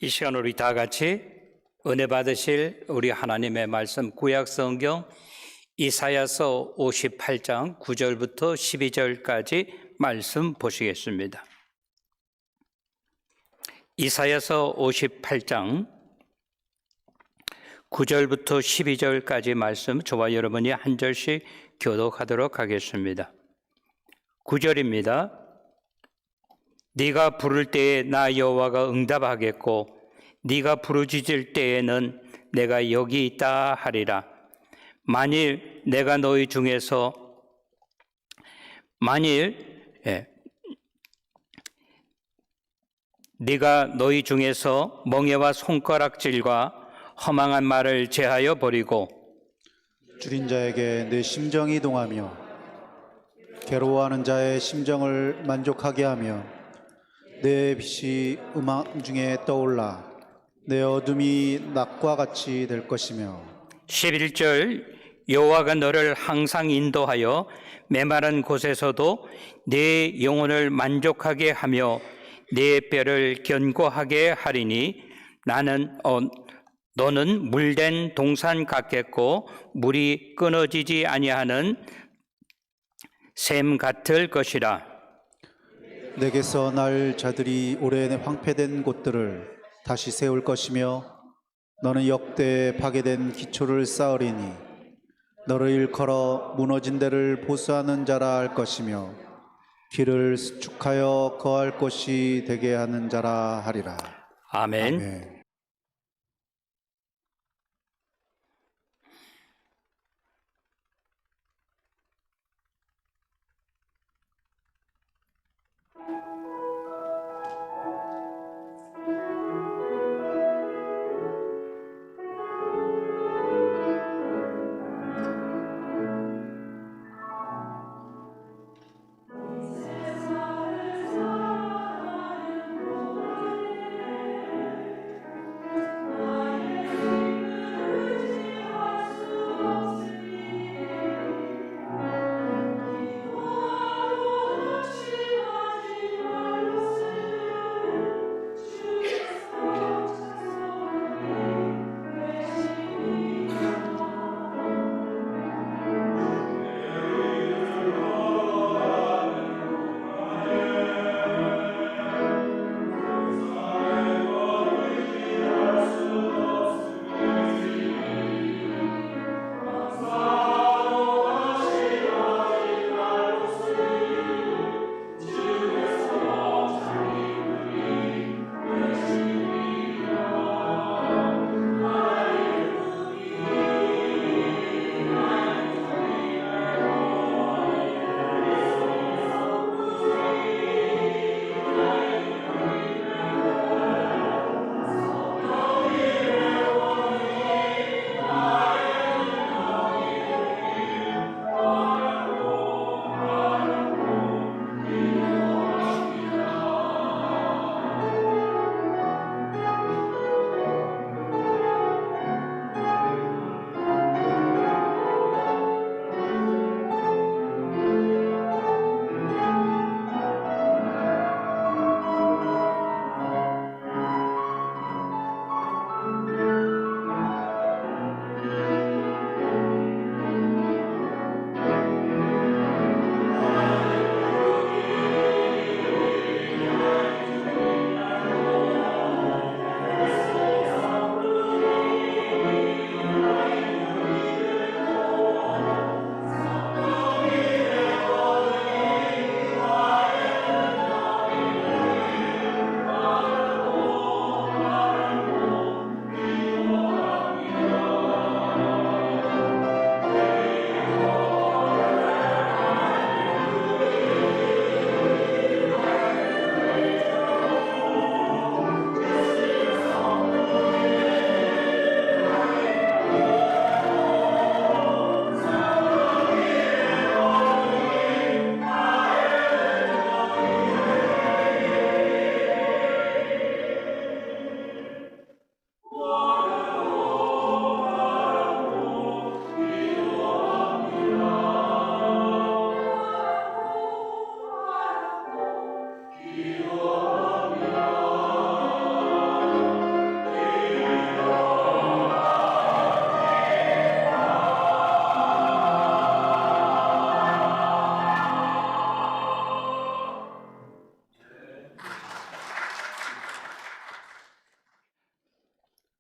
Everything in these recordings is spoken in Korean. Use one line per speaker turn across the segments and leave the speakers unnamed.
이 시간 우리 다 같이 은혜 받으실 우리 하나님의 말씀 구약 성경 이사야서 58장 9절부터 12절까지 말씀 보시겠습니다. 이사야서 58장 9절부터 12절까지 말씀 저와 여러분이 한 절씩 교독하도록 하겠습니다. 9절입니다. 네가 부를 때에 나 여호와가 응답하겠고 네가 부르짖을 때에는 내가 여기 있다 하리라. 만일 네가 너희 중에서 멍에와 손가락질과 허망한 말을 제하여 버리고
줄인 자에게 내 심정이 동하며 괴로워하는 자의 심정을 만족하게 하며 내 빛이 음악 중에 떠올라 내 어둠이 낮과 같이 될 것이며
11절 여호와가 너를 항상 인도하여 메마른 곳에서도 네 영혼을 만족하게 하며 네 뼈를 견고하게 하리니 너는 물된 동산 같겠고 물이 끊어지지 아니하는 샘 같을 것이라.
내게서 날 자들이 오래 황폐된 곳들을 다시 세울 것이며 너는 역대 파괴된 기초를 쌓으리니 너를 일컬어 무너진 데를 보수하는 자라 할 것이며 길을 수축하여 거할 곳이 되게 하는 자라 하리라.
아멘.
아멘.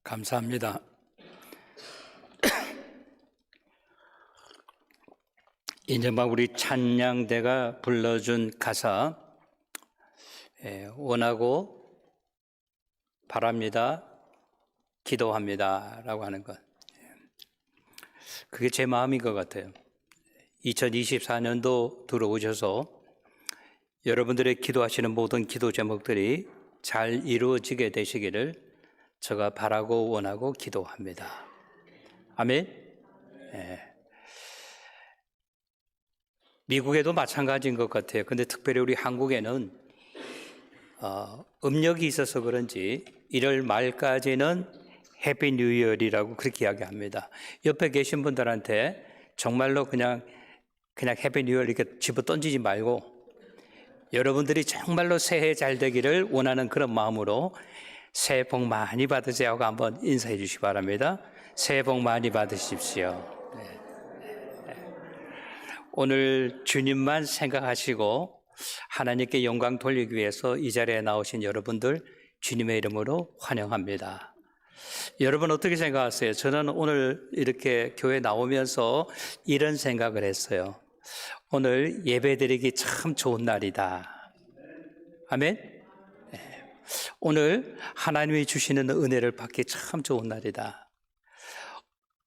감사합니다. 이제 막 우리 찬양대가 불러준 가사, 원하고 바랍니다, 기도합니다 라고 하는 것, 그게 제 마음인 것 같아요. 2024년도 들어오셔서 여러분들의 기도하시는 모든 기도 제목들이 잘 이루어지게 되시기를 제가 바라고 원하고 기도합니다. 아멘. 미국에도 마찬가지인 것 같아요. 근데 특별히 우리 한국에는 음력이 있어서 그런지 1월 말까지는 해피 뉴 이어리라고 그렇게 이야기합니다. 옆에 계신 분들한테 정말로 그냥 해피 뉴 이어 이렇게 집어 던지지 말고 여러분들이 정말로 새해 잘 되기를 원하는 그런 마음으로 새해 복 많이 받으세요 하고 한번 인사해 주시기 바랍니다. 새해 복 많이 받으십시오. 오늘 주님만 생각하시고 하나님께 영광 돌리기 위해서 이 자리에 나오신 여러분들 주님의 이름으로 환영합니다. 여러분 어떻게 생각하세요? 저는 오늘 이렇게 교회 나오면서 이런 생각을 했어요. 오늘 예배드리기 참 좋은 날이다. 아멘? 오늘 하나님이 주시는 은혜를 받기 참 좋은 날이다.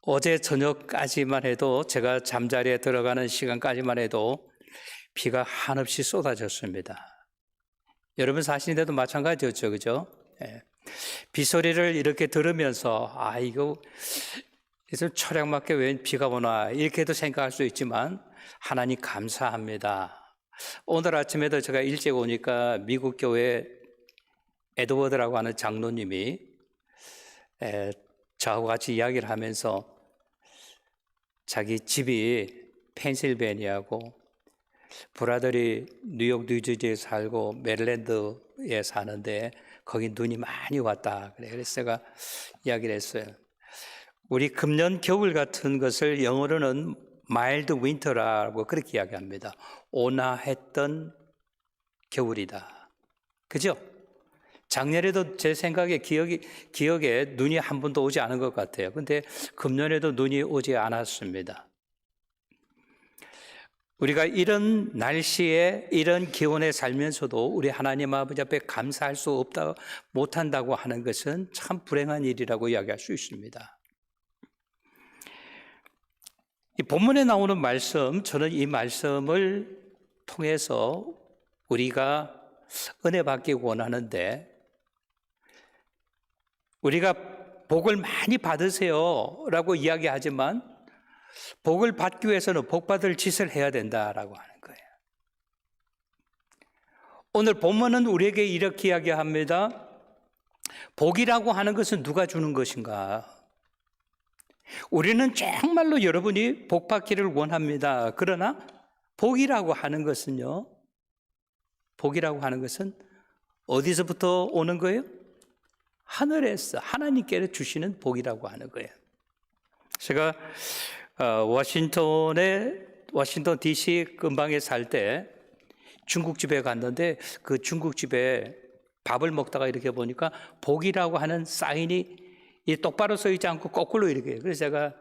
어제 저녁까지만 해도 제가 잠자리에 들어가는 시간까지만 해도 비가 한없이 쏟아졌습니다. 여러분 사시는데도 마찬가지였죠, 그죠? 빗소리를 이렇게 들으면서 이거 철학맞게 왜 비가 오나 이렇게도 생각할 수 있지만 하나님 감사합니다. 오늘 아침에도 제가 일찍 오니까 미국 교회 에드워드라고 하는 장로님이 저하고 같이 이야기를 하면서 자기 집이 펜실베니아고 브라더리 뉴욕 뉴저지에 살고 메릴랜드에 사는데 거기 눈이 많이 왔다. 그래서 제가 이야기를 했어요. 우리 금년 겨울 같은 것을 영어로는 마일드 윈터라고 그렇게 이야기합니다. 온화했던 겨울이다. 그죠? 작년에도 제 생각에 기억에 눈이 한 번도 오지 않은 것 같아요. 근데 금년에도 눈이 오지 않았습니다. 우리가 이런 날씨에 이런 기온에 살면서도 우리 하나님 아버지 앞에 감사할 수 없다, 못한다고 하는 것은 참 불행한 일이라고 이야기할 수 있습니다. 이 본문에 나오는 말씀, 저는 이 말씀을 통해서 우리가 은혜 받기 원하는데 우리가 복을 많이 받으세요 라고 이야기하지만 복을 받기 위해서는 복 받을 짓을 해야 된다라고 하는 거예요. 오늘 본문은 우리에게 이렇게 이야기합니다. 복이라고 하는 것은 누가 주는 것인가? 우리는 정말로 여러분이 복 받기를 원합니다. 그러나 복이라고 하는 것은요, 복이라고 하는 것은 어디서부터 오는 거예요? 하늘에서 하나님께서 주시는 복이라고 하는 거예요. 제가 워싱턴 DC 근방에 살 때 중국집에 갔는데 그 중국집에 밥을 먹다가 이렇게 보니까 복이라고 하는 사인이 똑바로 써 있지 않고 거꾸로 이렇게 해요. 그래서 제가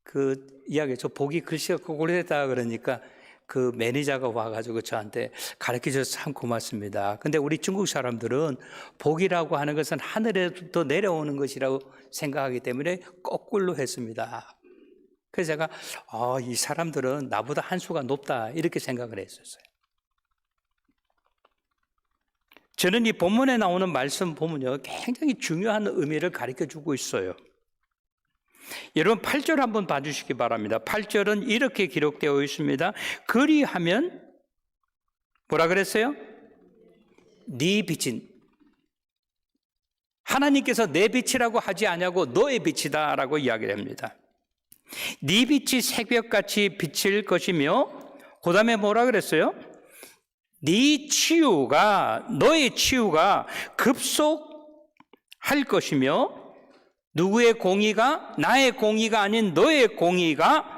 그 이야기했죠. 복이 글씨가 거꾸로 됐다 그러니까 그 매니저가 와가지고 저한테 가르쳐줘서 참 고맙습니다. 근데 우리 중국 사람들은 복이라고 하는 것은 하늘에부터 내려오는 것이라고 생각하기 때문에 거꾸로 했습니다. 그래서 제가 이 사람들은 나보다 한 수가 높다 이렇게 생각을 했었어요. 저는 이 본문에 나오는 말씀 보면요 굉장히 중요한 의미를 가르쳐주고 있어요. 여러분 8절 한번 봐주시기 바랍니다. 8절은 이렇게 기록되어 있습니다. 그리하면 뭐라 그랬어요? 네 빛인, 하나님께서 내 빛이라고 하지 않냐고 너의 빛이다 라고 이야기를 합니다. 네 빛이 새벽같이 비칠 것이며 그 다음에 뭐라 그랬어요? 네 치유가, 너의 치유가 급속할 것이며 누구의 공의가? 나의 공의가 아닌 너의 공의가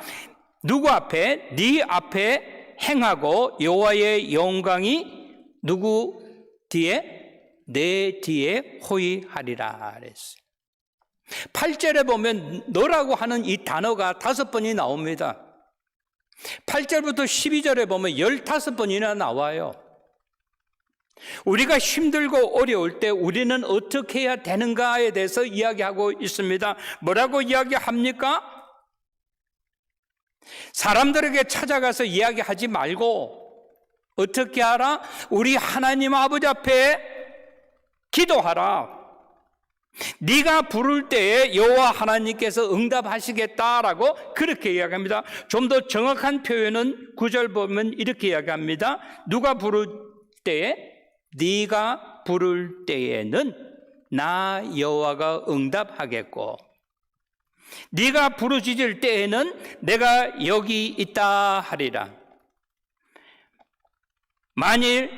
누구 앞에? 네 앞에 행하고 여호와의 영광이 누구 뒤에? 내 뒤에 호위하리라 그랬어요. 8절에 보면 너라고 하는 이 단어가 5번이 나옵니다. 8절부터 12절에 보면 15번이나 나와요. 우리가 힘들고 어려울 때 우리는 어떻게 해야 되는가에 대해서 이야기하고 있습니다. 뭐라고 이야기합니까? 사람들에게 찾아가서 이야기하지 말고 어떻게 하라? 우리 하나님 아버지 앞에 기도하라. 네가 부를 때에 여호와 하나님께서 응답하시겠다라고 그렇게 이야기합니다. 좀 더 정확한 표현은 9절 보면 이렇게 이야기합니다. 누가 부를 때에? 네가 부를 때에는 나 여호와가 응답하겠고, 네가 부르짖을 때에는 내가 여기 있다 하리라. 만일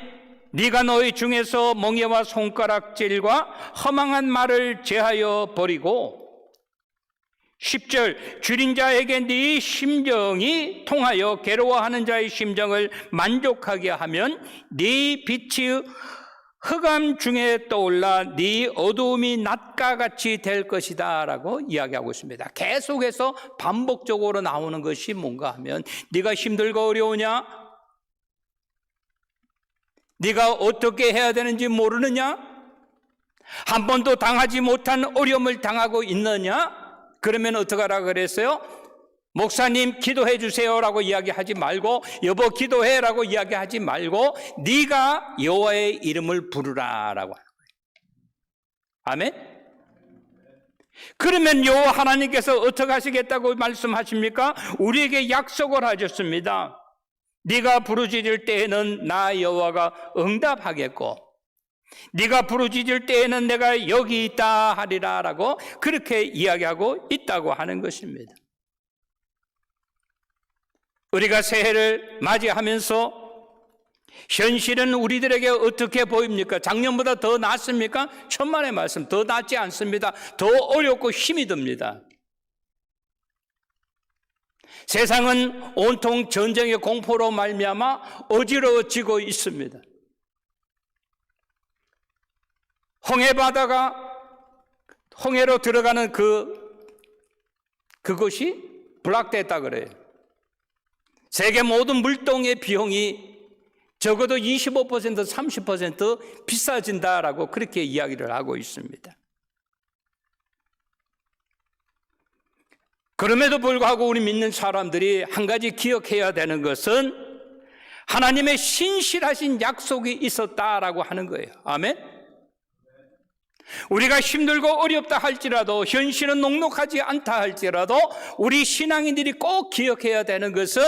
네가 너희 중에서 멍에와 손가락질과 허망한 말을 제하여 버리고, 10절 줄인 자에게 네 심정이 통하여 괴로워하는 자의 심정을 만족하게 하면 네 빛이 흑암 중에 떠올라 네 어두움이 낮과 같이 될 것이다 라고 이야기하고 있습니다. 계속해서 반복적으로 나오는 것이 뭔가 하면, 네가 힘들고 어려우냐? 네가 어떻게 해야 되는지 모르느냐? 한 번도 당하지 못한 어려움을 당하고 있느냐? 그러면 어떡하라 그랬어요? 목사님 기도해 주세요라고 이야기하지 말고, 여보 기도해라고 이야기하지 말고 네가 여호와의 이름을 부르라라고 하는 거예요. 아멘? 그러면 여호와 하나님께서 어떻게 하시겠다고 말씀하십니까? 우리에게 약속을 하셨습니다. 네가 부르짖을 때에는 나 여호와가 응답하겠고, 네가 부르짖을 때에는 내가 여기 있다 하리라 라고 그렇게 이야기하고 있다고 하는 것입니다. 우리가 새해를 맞이하면서 현실은 우리들에게 어떻게 보입니까? 작년보다 더 낫습니까? 천만의 말씀, 더 낫지 않습니다. 더 어렵고 힘이 듭니다. 세상은 온통 전쟁의 공포로 말미암아 어지러워지고 있습니다. 홍해바다가 홍해로 들어가는 그것이 블락됐다 그래요. 세계 모든 물동의 비용이 적어도 25% 30% 비싸진다라고 그렇게 이야기를 하고 있습니다. 그럼에도 불구하고 우리 믿는 사람들이 한 가지 기억해야 되는 것은 하나님의 신실하신 약속이 있었다라고 하는 거예요. 아멘? 우리가 힘들고 어렵다 할지라도, 현실은 녹록하지 않다 할지라도 우리 신앙인들이 꼭 기억해야 되는 것은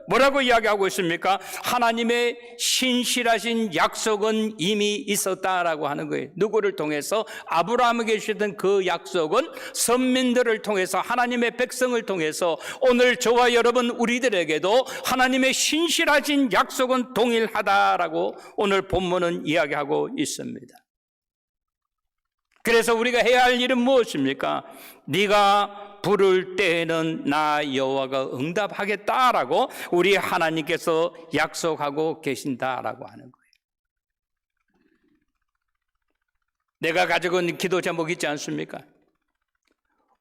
뭐라고 이야기하고 있습니까? 하나님의 신실하신 약속은 이미 있었다라고 하는 거예요. 누구를 통해서? 아브라함에게 주셨던 그 약속은 선민들을 통해서, 하나님의 백성을 통해서 오늘 저와 여러분 우리들에게도 하나님의 신실하신 약속은 동일하다라고 오늘 본문은 이야기하고 있습니다. 그래서 우리가 해야 할 일은 무엇입니까? 네가 부를 때에는 나 여호와가 응답하겠다라고 우리 하나님께서 약속하고 계신다라고 하는 거예요. 내가 가지고 있는 기도 제목 있지 않습니까?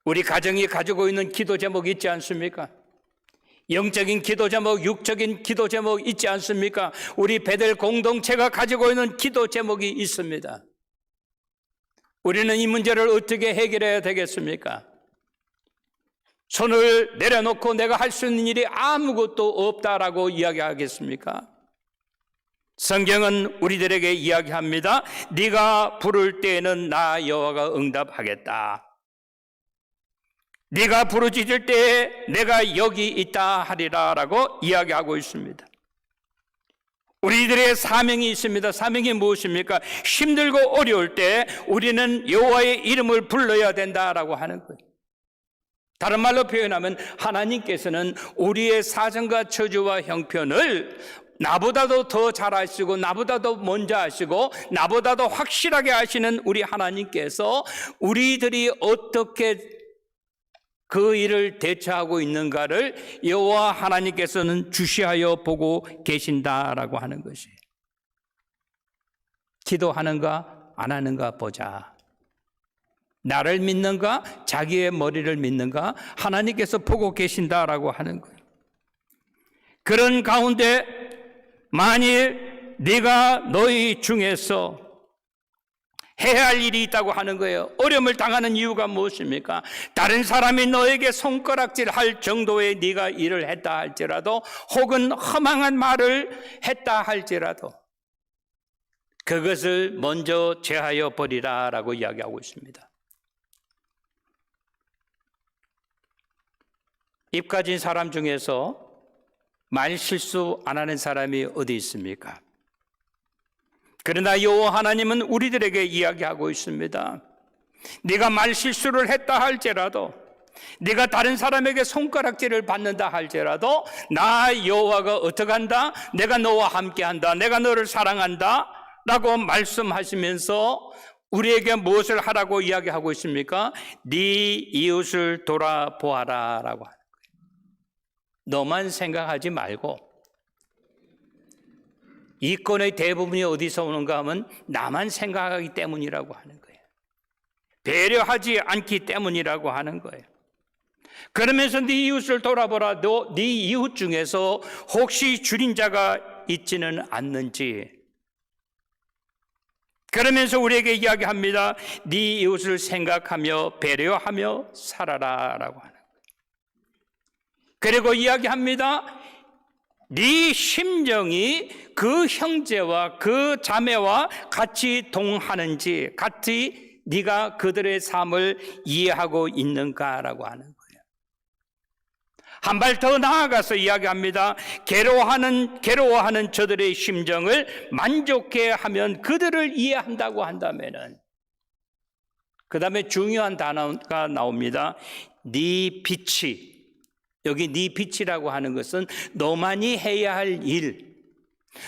우리 가정이 가지고 있는 기도 제목 있지 않습니까? 영적인 기도 제목, 육적인 기도 제목 있지 않습니까? 우리 베델 공동체가 가지고 있는 기도 제목이 있습니다. 우리는 이 문제를 어떻게 해결해야 되겠습니까? 손을 내려놓고 내가 할 수 있는 일이 아무것도 없다라고 이야기하겠습니까? 성경은 우리들에게 이야기합니다. 네가 부를 때에는 나 여호와가 응답하겠다. 네가 부르짖을 때에 내가 여기 있다 하리라 라고 이야기하고 있습니다. 우리들의 사명이 있습니다. 사명이 무엇입니까? 힘들고 어려울 때 우리는 여호와의 이름을 불러야 된다라고 하는 거예요. 다른 말로 표현하면 하나님께서는 우리의 사정과 처지와 형편을 나보다도 더 잘 아시고, 나보다도 먼저 아시고, 나보다도 확실하게 아시는 우리 하나님께서 우리들이 어떻게 그 일을 대처하고 있는가를 여호와 하나님께서는 주시하여 보고 계신다라고 하는 것이에요. 기도하는가 안 하는가 보자. 나를 믿는가? 자기의 머리를 믿는가? 하나님께서 보고 계신다라고 하는 거예요. 그런 가운데 만일 네가 너희 중에서 해야 할 일이 있다고 하는 거예요. 어려움을 당하는 이유가 무엇입니까? 다른 사람이 너에게 손가락질 할 정도의 네가 일을 했다 할지라도, 혹은 허망한 말을 했다 할지라도 그것을 먼저 제하여 버리라 라고 이야기하고 있습니다. 입 가진 사람 중에서 말 실수 안 하는 사람이 어디 있습니까? 그러나 여호와 하나님은 우리들에게 이야기하고 있습니다. 네가 말 실수를 했다 할지라도, 네가 다른 사람에게 손가락질을 받는다 할지라도, 나 여호와가 어떻게 한다? 내가 너와 함께한다. 내가 너를 사랑한다 라고 말씀하시면서 우리에게 무엇을 하라고 이야기하고 있습니까? 네 이웃을 돌아보아라 라고 하는 거예요. 너만 생각하지 말고, 이 건의 대부분이 어디서 오는가 하면 나만 생각하기 때문이라고 하는 거예요. 배려하지 않기 때문이라고 하는 거예요. 그러면서 네 이웃을 돌아보라. 너 네 이웃 중에서 혹시 줄인 자가 있지는 않는지. 그러면서 우리에게 이야기합니다. 네 이웃을 생각하며 배려하며 살아라 라고 하는 거예요. 그리고 이야기합니다. 네 심정이 그 형제와 그 자매와 같이 동하는지, 같이 네가 그들의 삶을 이해하고 있는가라고 하는 거예요. 한 발 더 나아가서 이야기합니다. 괴로워하는 저들의 심정을 만족해 하면, 그들을 이해한다고 한다면은, 그 다음에 중요한 단어가 나옵니다. 네 빛이, 여기 네 빛이라고 하는 것은 너만이 해야 할 일,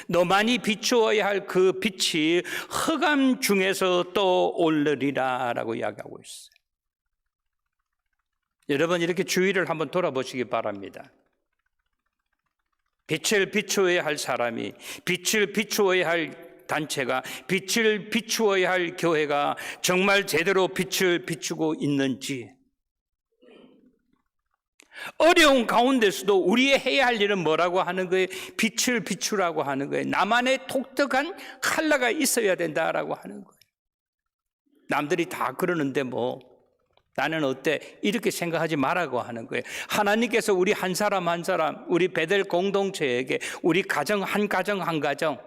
너만이 비추어야 할 그 빛이 흑암 중에서 떠오르리라 라고 이야기하고 있어요. 여러분, 이렇게 주위를 한번 돌아보시기 바랍니다. 빛을 비추어야 할 사람이, 빛을 비추어야 할 단체가, 빛을 비추어야 할 교회가 정말 제대로 빛을 비추고 있는지, 어려운 가운데서도 우리의 해야 할 일은 뭐라고 하는 거예요? 빛을 비추라고 하는 거예요. 나만의 독특한 컬러가 있어야 된다라고 하는 거예요. 남들이 다 그러는데 뭐 나는 어때? 이렇게 생각하지 말라고 하는 거예요. 하나님께서 우리 한 사람 한 사람, 우리 베델 공동체에게, 우리 가정 한 가정 한 가정,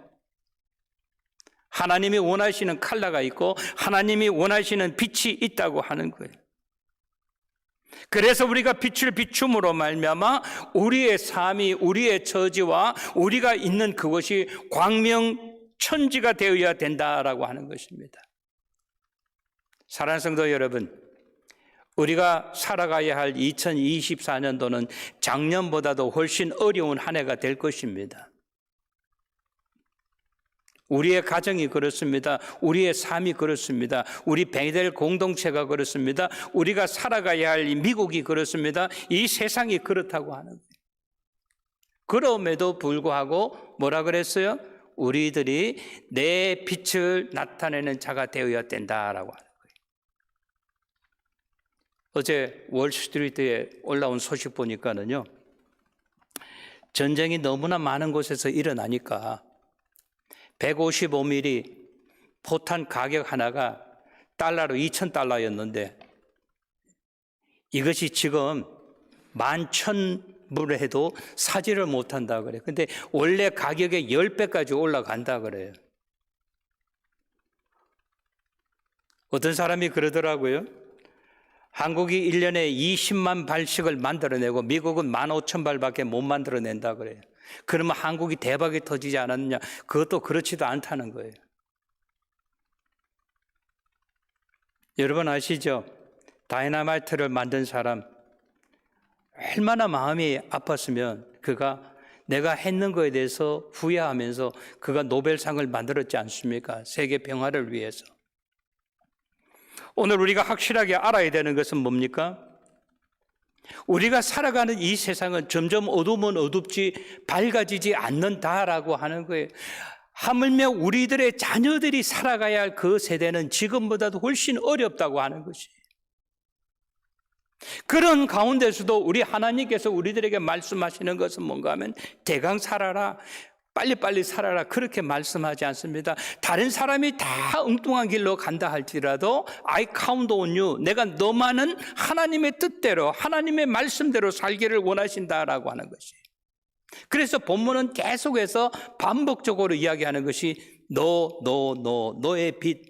하나님이 원하시는 컬러가 있고 하나님이 원하시는 빛이 있다고 하는 거예요. 그래서 우리가 빛을 비춤으로 말미암아 우리의 삶이, 우리의 처지와 우리가 있는 그것이 광명천지가 되어야 된다라고 하는 것입니다. 사랑하는 성도 여러분, 우리가 살아가야 할 2024년도는 작년보다도 훨씬 어려운 한 해가 될 것입니다. 우리의 가정이 그렇습니다. 우리의 삶이 그렇습니다. 우리 베델 공동체가 그렇습니다. 우리가 살아가야 할 미국이 그렇습니다. 이 세상이 그렇다고 하는 거예요. 그럼에도 불구하고 뭐라 그랬어요? 우리들이 내 빛을 나타내는 자가 되어야 된다라고 하는 거예요. 어제 월스트리트에 올라온 소식 보니까는요, 전쟁이 너무나 많은 곳에서 일어나니까 155mm 포탄 가격 하나가 달러로 $2,000였는데 이것이 지금 11,000불 해도 사지를 못한다 그래요. 근데 원래 가격의 10배까지 올라간다 그래요. 어떤 사람이 그러더라고요. 한국이 1년에 20만 발씩을 만들어내고 미국은 15,000발밖에 못 만들어낸다 그래요. 그러면 한국이 대박이 터지지 않았느냐? 그것도 그렇지도 않다는 거예요. 여러분 아시죠? 다이너마이트를 만든 사람, 얼마나 마음이 아팠으면 그가 내가 했는 거에 대해서 후회하면서 그가 노벨상을 만들었지 않습니까? 세계 평화를 위해서. 오늘 우리가 확실하게 알아야 되는 것은 뭡니까? 우리가 살아가는 이 세상은 점점 어두우면 어둡지 밝아지지 않는다라고 하는 거예요. 하물며 우리들의 자녀들이 살아가야 할 그 세대는 지금보다도 훨씬 어렵다고 하는 것이에요. 그런 가운데서도 우리 하나님께서 우리들에게 말씀하시는 것은 뭔가 하면 대강 살아라, 빨리빨리 살아라, 그렇게 말씀하지 않습니다. 다른 사람이 다 엉뚱한 길로 간다 할지라도 I count on you, 내가 너만은 하나님의 뜻대로 하나님의 말씀대로 살기를 원하신다라고 하는 것이. 그래서 본문은 계속해서 반복적으로 이야기하는 것이 너의 빚,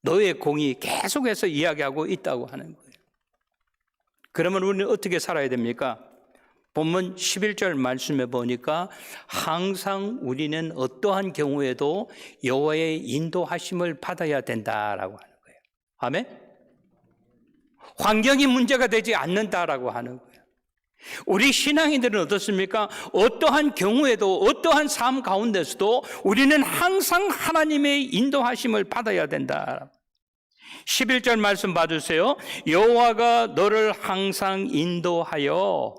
너의 공의, 계속해서 이야기하고 있다고 하는 거예요. 그러면 우리는 어떻게 살아야 됩니까? 본문 11절 말씀에 보니까 항상 우리는 어떠한 경우에도 여호와의 인도하심을 받아야 된다라고 하는 거예요. 아멘? 환경이 문제가 되지 않는다라고 하는 거예요. 우리 신앙인들은 어떻습니까? 어떠한 경우에도, 어떠한 삶 가운데서도 우리는 항상 하나님의 인도하심을 받아야 된다. 11절 말씀 봐주세요. 여호와가 너를 항상 인도하여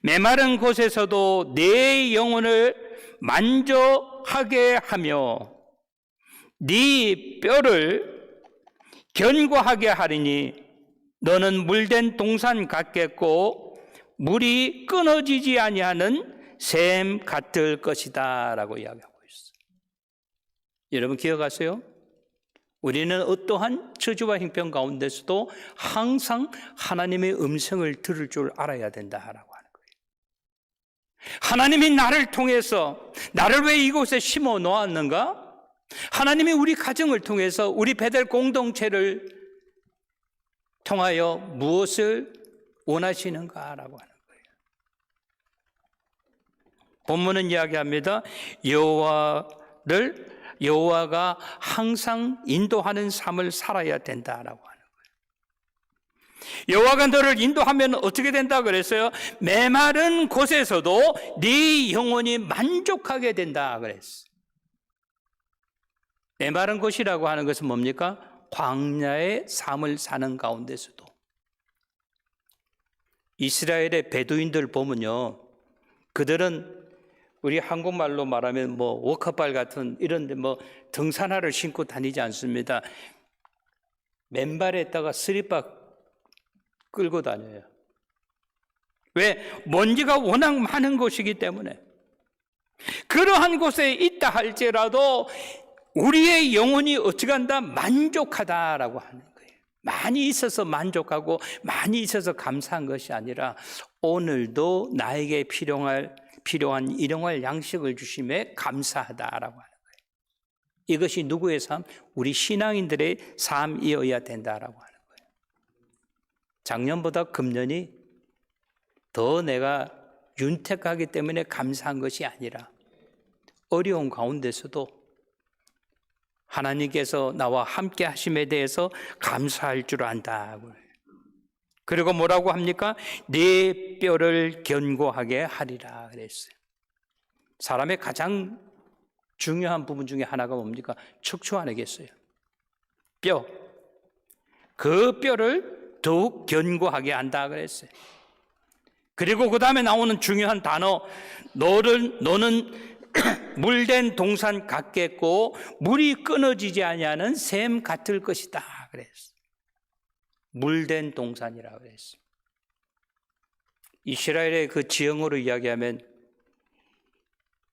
메마른 곳에서도 내 영혼을 만족하게 하며 네 뼈를 견고하게 하리니 너는 물된 동산 같겠고 물이 끊어지지 아니하는 샘 같을 것이다 라고 이야기하고 있어요. 여러분 기억하세요? 우리는 어떠한 저주와 형편 가운데서도 항상 하나님의 음성을 들을 줄 알아야 된다라고 하는 거예요. 하나님이 나를 통해서 나를 왜 이곳에 심어 놓았는가? 하나님이 우리 가정을 통해서 우리 베델 공동체를 통하여 무엇을 원하시는가라고 하는 거예요. 본문은 이야기합니다. 여호와가 항상 인도하는 삶을 살아야 된다라고 하는 거예요. 여호와가 너를 인도하면 어떻게 된다 그랬어요? 메마른 곳에서도 네 영혼이 만족하게 된다 그랬어요. 메마른 곳이라고 하는 것은 뭡니까? 광야의 삶을 사는 가운데서도. 이스라엘의 베두인들 보면요, 그들은 우리 한국말로 말하면 워커발 같은 이런데 등산화를 신고 다니지 않습니다. 맨발에다가 스리퍼 끌고 다녀요. 왜? 먼지가 워낙 많은 곳이기 때문에. 그러한 곳에 있다 할지라도 우리의 영혼이 어떻게 한다? 만족하다라고 하는 거예요. 많이 있어서 만족하고 많이 있어서 감사한 것이 아니라 오늘도 나에게 필요한 일용할 양식을 주심에 감사하다라고 하는 거예요. 이것이 누구의 삶? 우리 신앙인들의 삶이어야 된다라고 하는 거예요. 작년보다 금년이 더 내가 윤택하기 때문에 감사한 것이 아니라 어려운 가운데서도 하나님께서 나와 함께 하심에 대해서 감사할 줄 안다고. 그리고 뭐라고 합니까? 네 뼈를 견고하게 하리라 그랬어요. 사람의 가장 중요한 부분 중에 하나가 뭡니까? 척추 아니겠어요? 뼈. 그 뼈를 더욱 견고하게 한다 그랬어요. 그리고 그 다음에 나오는 중요한 단어, 너는 물된 동산 같겠고 물이 끊어지지 아니하는 샘 같을 것이다 그랬어요. 물된 동산이라고 그랬어요. 이스라엘의 그 지형으로 이야기하면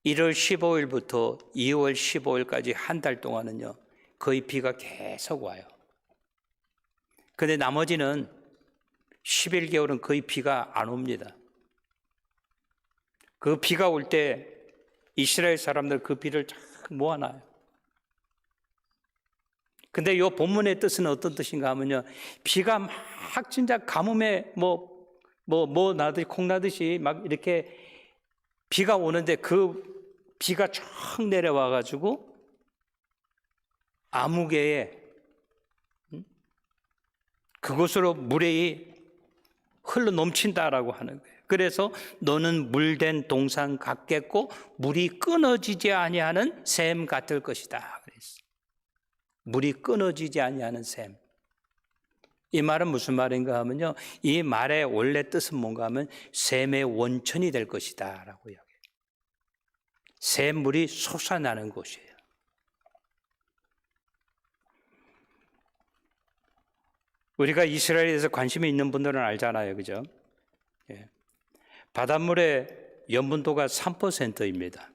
1월 15일부터 2월 15일까지 한 달 동안은요 거의 비가 계속 와요. 근데 나머지는 11개월은 거의 비가 안 옵니다. 그 비가 올 때 이스라엘 사람들 그 비를 쫙 모아놔요. 근데 이 본문의 뜻은 어떤 뜻인가 하면요, 비가 막 진짜 가뭄에 나듯이 콩 나듯이 막 이렇게 비가 오는데 그 비가 쫙 내려와 가지고 아무개에 그곳으로 물이 흘러 넘친다라고 하는 거예요. 그래서 너는 물된 동산 같겠고 물이 끊어지지 아니하는 샘 같을 것이다 그랬어요. 물이 끊어지지 아니하는 샘. 이 말은 무슨 말인가 하면요, 이 말의 원래 뜻은 뭔가 하면 샘의 원천이 될 것이다 라고 이야기해요. 샘물이 솟아나는 곳이에요. 우리가 이스라엘에 대해서 관심이 있는 분들은 알잖아요. 그죠? 예. 바닷물의 염분도가 3%입니다.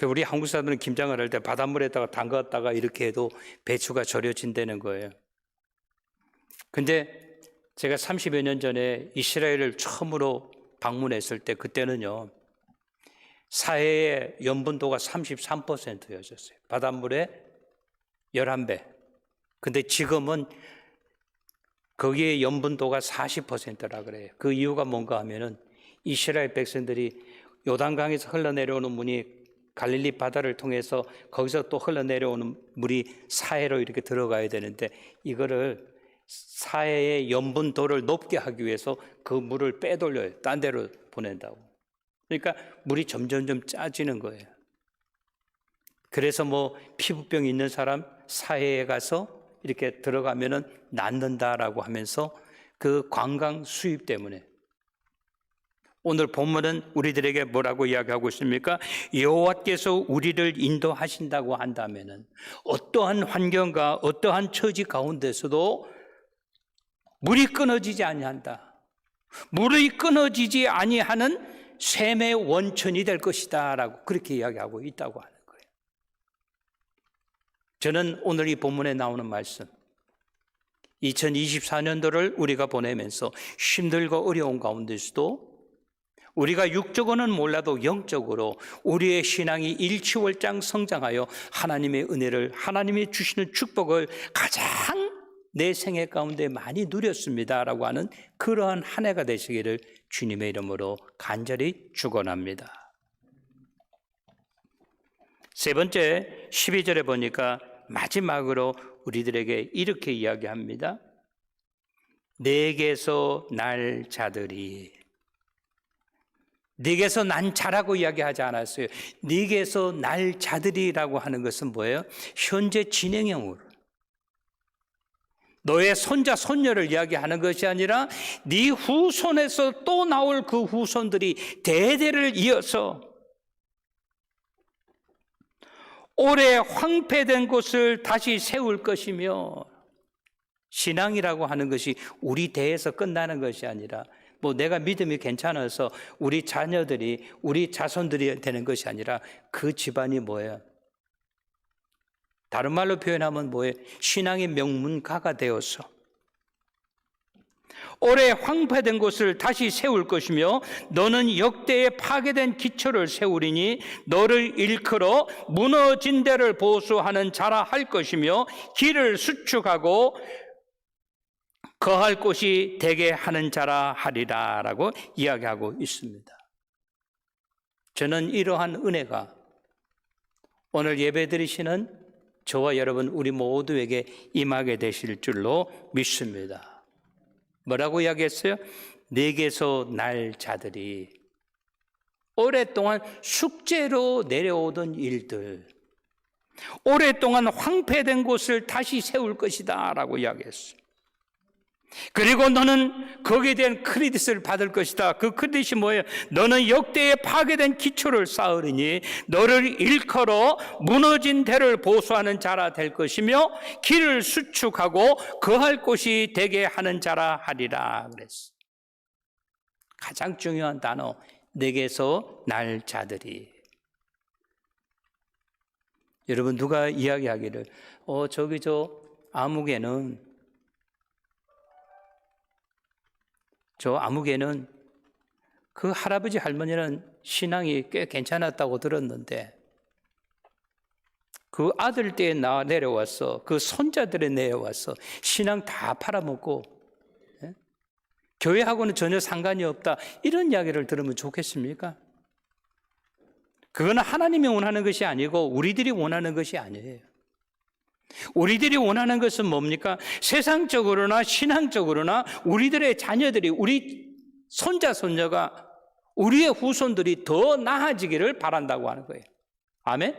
우리 한국 사람들은 김장을 할 때 바닷물에다가 담갔다가 이렇게 해도 배추가 절여진다는 거예요. 근데 제가 30여 년 전에 이스라엘을 처음으로 방문했을 때 그때는요, 사해의 염분도가 33%였어요. 바닷물의 11배. 근데 지금은 거기에 염분도가 40%라 그래요. 그 이유가 뭔가 하면은 이스라엘 백성들이 요단강에서 흘러내려오는 물이 갈릴리 바다를 통해서 거기서 또 흘러내려오는 물이 사해로 이렇게 들어가야 되는데 이거를 사해의 염분도를 높게 하기 위해서 그 물을 빼돌려요. 딴 데로 보낸다고. 그러니까 물이 점점점 짜지는 거예요. 그래서 뭐 피부병 있는 사람 사해에 가서 이렇게 들어가면은 낫는다라고 하면서 그 관광 수입 때문에 오늘 본문은 우리들에게 뭐라고 이야기하고 있습니까? 여호와께서 우리를 인도하신다고 한다면은 어떠한 환경과 어떠한 처지 가운데서도 물이 끊어지지 아니한다. 물이 끊어지지 아니하는 샘의 원천이 될 것이다라고 그렇게 이야기하고 있다고 하는 거예요. 저는 오늘 이 본문에 나오는 말씀 2024년도를 우리가 보내면서 힘들고 어려운 가운데서도 우리가 육적으로는 몰라도 영적으로 우리의 신앙이 일취월장 성장하여 하나님의 은혜를 하나님이 주시는 축복을 가장 내 생애 가운데 많이 누렸습니다라고 하는 그러한 한 해가 되시기를 주님의 이름으로 간절히 축원합니다. 세 번째 12절에 보니까 마지막으로 우리들에게 이렇게 이야기합니다. 내게서 날 자들이 네게서 난 자라고 이야기하지 않았어요. 네게서 날 자들이라고 하는 것은 뭐예요? 현재 진행형으로 너의 손자 손녀를 이야기하는 것이 아니라 네 후손에서 또 나올 그 후손들이 대대를 이어서 오래 황폐된 곳을 다시 세울 것이며 신앙이라고 하는 것이 우리 대에서 끝나는 것이 아니라 뭐 내가 믿음이 괜찮아서 우리 자녀들이 우리 자손들이 되는 것이 아니라 그 집안이 뭐예요? 다른 말로 표현하면 뭐예요? 신앙의 명문가가 되어서 오래 황폐된 곳을 다시 세울 것이며 너는 역대에 파괴된 기초를 세우리니 너를 일컬어 무너진 데를 보수하는 자라 할 것이며 길을 수축하고 거할 곳이 되게 하는 자라 하리라 라고 이야기하고 있습니다. 저는 이러한 은혜가 오늘 예배 드리시는 저와 여러분 우리 모두에게 임하게 되실 줄로 믿습니다. 뭐라고 이야기했어요? 내게서 날 자들이 오랫동안 숙제로 내려오던 일들 오랫동안 황폐된 곳을 다시 세울 것이다 라고 이야기했어요. 그리고 너는 거기에 대한 크레딧을 받을 것이다. 그 크레딧이 뭐예요? 너는 역대에 파괴된 기초를 쌓으리니 너를 일컬어 무너진 대를 보수하는 자라 될 것이며 길을 수축하고 거할 곳이 되게 하는 자라 하리라 그랬어. 가장 중요한 단어 내게서 날 자들이. 여러분 누가 이야기하기를 저기 저 아무개는 그 할아버지 할머니는 신앙이 꽤 괜찮았다고 들었는데 그 아들 때에 내려와서 그 손자들에 내려와서 신앙 다 팔아먹고 교회하고는 전혀 상관이 없다 이런 이야기를 들으면 좋겠습니까? 그거는 하나님이 원하는 것이 아니고 우리들이 원하는 것이 아니에요. 우리들이 원하는 것은 뭡니까? 세상적으로나 신앙적으로나 우리들의 자녀들이 우리 손자 손녀가 우리의 후손들이 더 나아지기를 바란다고 하는 거예요. 아멘?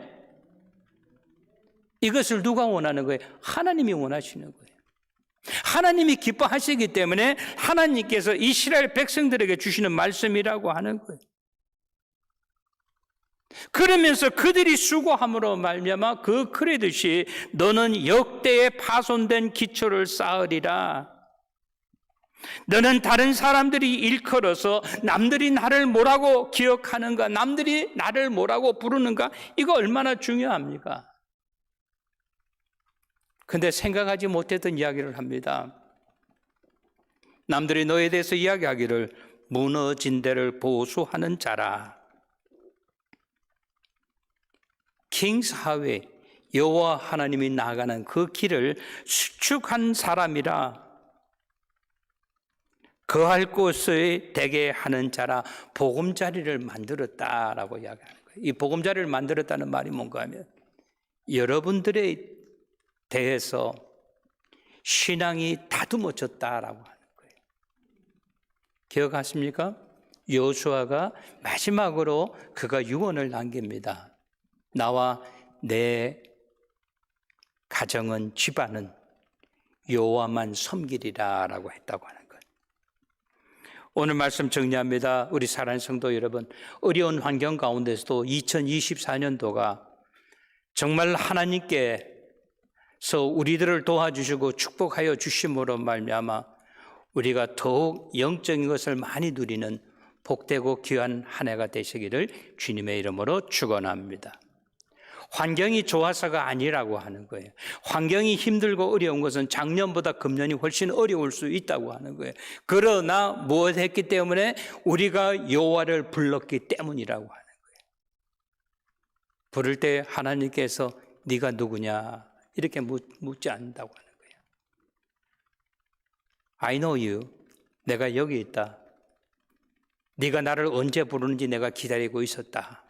이것을 누가 원하는 거예요? 하나님이 원하시는 거예요. 하나님이 기뻐하시기 때문에 하나님께서 이스라엘 백성들에게 주시는 말씀이라고 하는 거예요. 그러면서 그들이 수고함으로 말미암아 그 크레딧이 너는 역대에 파손된 기초를 쌓으리라. 너는 다른 사람들이 일컬어서 남들이 나를 뭐라고 기억하는가, 남들이 나를 뭐라고 부르는가, 이거 얼마나 중요합니까? 근데 생각하지 못했던 이야기를 합니다. 남들이 너에 대해서 이야기하기를 무너진 데를 보수하는 자라. 킹스 하웨이, 여호와 하나님이 나아가는 그 길을 수축한 사람이라. 거할 곳에 되게 하는 자라 보금자리를 만들었다라고 이야기하는 거예요. 이 보금자리를 만들었다는 말이 뭔가 하면 여러분들에 대해서 신앙이 다듬어졌다라고 하는 거예요. 기억하십니까? 여호수아가 마지막으로 그가 유언을 남깁니다. 나와 내 가정은, 집안은 여호와만 섬기리라라고 했다고 하는 거예요. 오늘 말씀 정리합니다. 우리 사랑하는 성도 여러분, 어려운 환경 가운데서도 2024년도가 정말 하나님께서 우리들을 도와주시고 축복하여 주심으로 말미암아 우리가 더욱 영적인 것을 많이 누리는 복되고 귀한 한 해가 되시기를 주님의 이름으로 축원합니다. 환경이 좋아서가 아니라고 하는 거예요. 환경이 힘들고 어려운 것은 작년보다 금년이 훨씬 어려울 수 있다고 하는 거예요. 그러나 무엇 했기 때문에? 우리가 여호와를 불렀기 때문이라고 하는 거예요. 부를 때 하나님께서 네가 누구냐 이렇게 묻지 않는다고 하는 거예요. I know you. 내가 여기 있다. 네가 나를 언제 부르는지 내가 기다리고 있었다.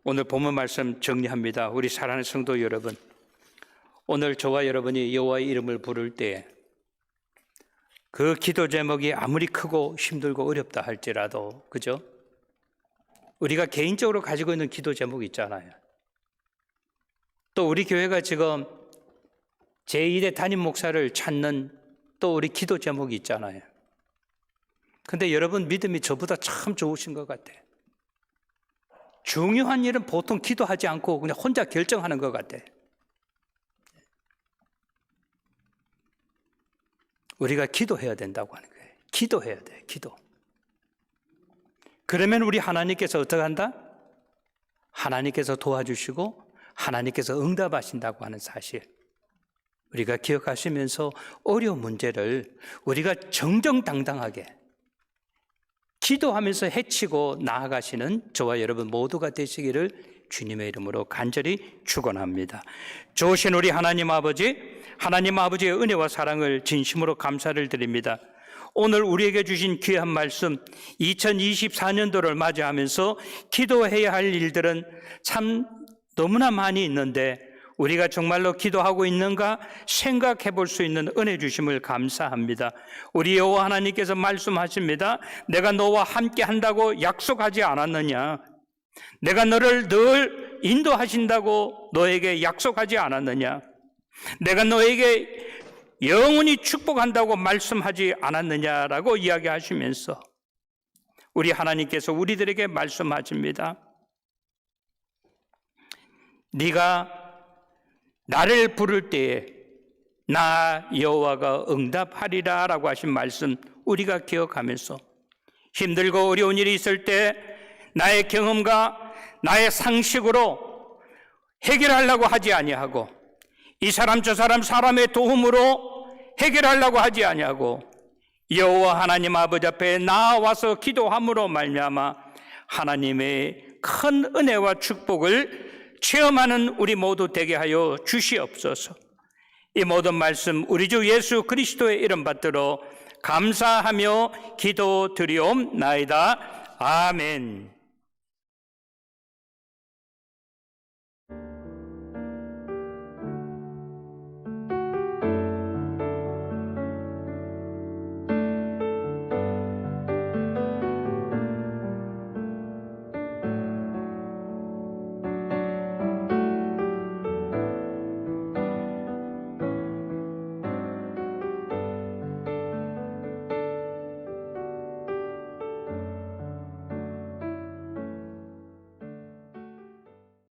오늘 본문 말씀 정리합니다. 우리 사랑하는 성도 여러분, 오늘 저와 여러분이 여호와의 이름을 부를 때 그 기도 제목이 아무리 크고 힘들고 어렵다 할지라도, 그죠? 우리가 개인적으로 가지고 있는 기도 제목이 있잖아요. 또 우리 교회가 지금 제2대 담임 목사를 찾는 또 우리 기도 제목이 있잖아요. 근데 여러분 믿음이 저보다 참 좋으신 것 같아요. 중요한 일은 보통 기도하지 않고 그냥 혼자 결정하는 것 같아. 우리가 기도해야 된다고 하는 거예요. 기도해야 돼, 기도. 그러면 우리 하나님께서 어떻게 한다? 하나님께서 도와주시고 하나님께서 응답하신다고 하는 사실. 우리가 기억하시면서 어려운 문제를 우리가 정정당당하게 기도하면서 헤치고 나아가시는 저와 여러분 모두가 되시기를 주님의 이름으로 간절히 축원합니다. 좋으신 우리 하나님 아버지의 은혜와 사랑을 진심으로 감사를 드립니다. 오늘 우리에게 주신 귀한 말씀, 2024년도를 맞이하면서 기도해야 할 일들은 참 너무나 많이 있는데 우리가 정말로 기도하고 있는가 생각해 볼 수 있는 은혜 주심을 감사합니다. 우리 여호와 하나님께서 말씀하십니다. 내가 너와 함께 한다고 약속하지 않았느냐? 내가 너를 늘 인도하신다고 너에게 약속하지 않았느냐? 내가 너에게 영원히 축복한다고 말씀하지 않았느냐라고 이야기하시면서 우리 하나님께서 우리들에게 말씀하십니다. 네가 나를 부를 때에 나 여호와가 응답하리라 라고 하신 말씀 우리가 기억하면서 힘들고 어려운 일이 있을 때 나의 경험과 나의 상식으로 해결하려고 하지 아니하고 이 사람 저 사람 사람의 도움으로 해결하려고 하지 아니하고 여호와 하나님 아버지 앞에 나와서 기도함으로 말미암아 하나님의 큰 은혜와 축복을 체험하는 우리 모두 되게 하여 주시옵소서. 이 모든 말씀 우리 주 예수 그리스도의 이름 받들어 감사하며 기도드리옵나이다. 아멘.